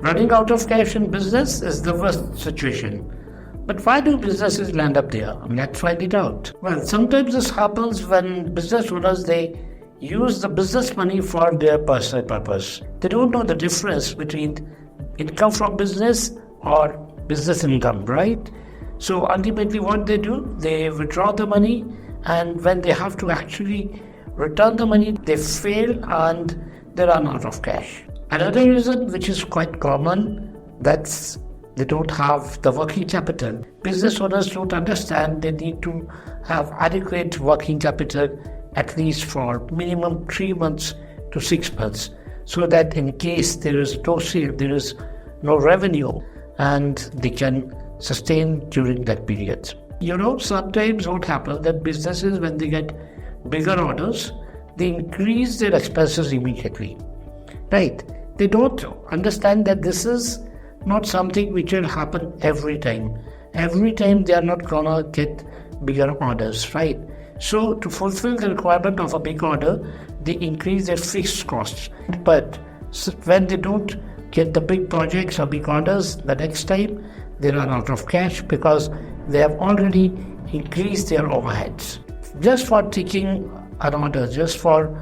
Running out of cash in business is the worst situation. But why do businesses land up there? Let's find it out. Well, sometimes this happens when business owners, they use the business money for their personal purpose. They don't know the difference between income from business or business income, right? So ultimately what they do, they withdraw the money, and when they have to actually return the money, they fail and they run out of cash. Another reason, which is quite common, that's they don't have the working capital. Business owners don't understand they need to have adequate working capital at least for minimum 3 months to 6 months, so that in case there is no sale, there is no revenue, and they can sustain during that period. Sometimes what happens that businesses, when they get bigger orders, they increase their expenses immediately, right? They don't understand that this is not something which will happen every time. Every time they are not gonna get bigger orders, right? So to fulfill the requirement of a big order, they increase their fixed costs. But when they don't get the big projects or big orders, the next time they run out of cash because they have already increased their overheads. Just for taking an order, just for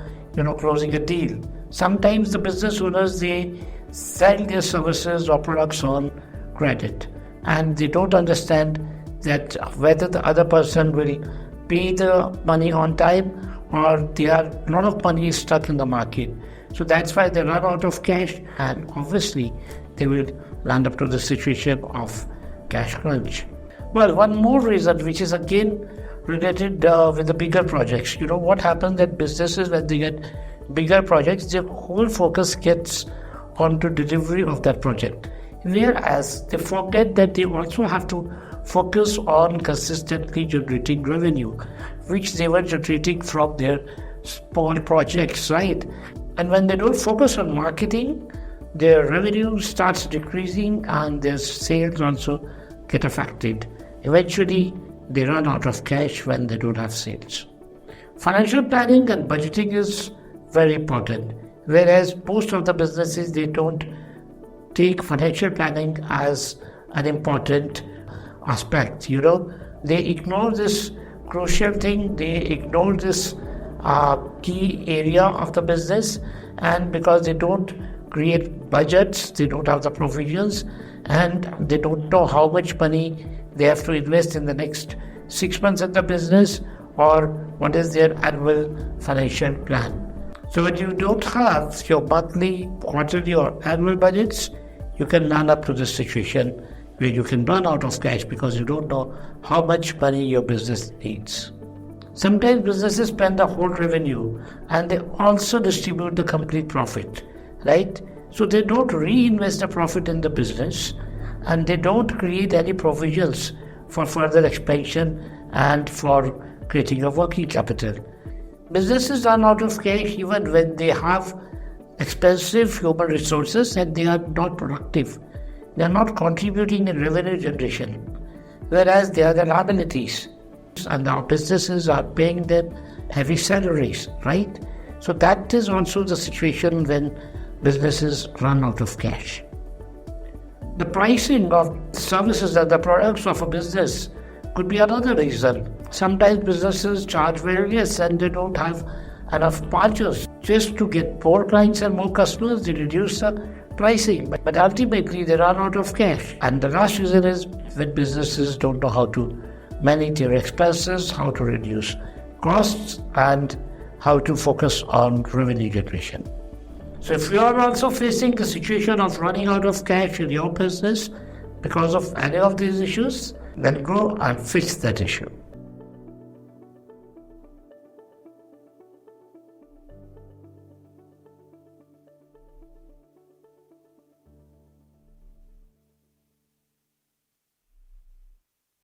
closing a deal. Sometimes the business owners, they sell their services or products on credit, and they don't understand that whether the other person will pay the money on time or a lot of money is stuck in the market. So that's why they run out of cash, and obviously they will land up to the situation of cash crunch. Well, one more reason, which is again related with the bigger projects. What happens that businesses, when they get bigger projects, their whole focus gets onto delivery of that project, whereas they forget that they also have to focus on consistently generating revenue, which they were generating from their small projects, right? And when they don't focus on marketing, their revenue starts decreasing and their sales also get affected. Eventually, they run out of cash when they don't have sales. Financial planning and budgeting is very important, whereas most of the businesses, they don't take financial planning as an important aspect. They ignore this crucial thing, they ignore this key area of the business, and because they don't create budgets, they don't have the provisions, and they don't know how much money they have to invest in the next 6 months in the business, or what is their annual financial plan. So when you don't have your monthly, quarterly or annual budgets, you can land up to this situation where you can run out of cash because you don't know how much money your business needs. Sometimes businesses spend the whole revenue and they also distribute the complete profit, right? So they don't reinvest the profit in the business, and they don't create any provisions for further expansion and for creating a working capital. Businesses run out of cash even when they have expensive human resources and they are not productive. They are not contributing in revenue generation, whereas they are the liabilities, and our businesses are paying them heavy salaries, right? So that is also the situation when businesses run out of cash. The pricing of services and the products of a business could be another reason. Sometimes businesses charge very less and they don't have enough margins. Just to get more clients and more customers, they reduce the pricing, but ultimately they run out of cash. And the last reason is when businesses don't know how to manage their expenses, how to reduce costs, and how to focus on revenue generation. So if you are also facing the situation of running out of cash in your business because of any of these issues, then go and fix that issue.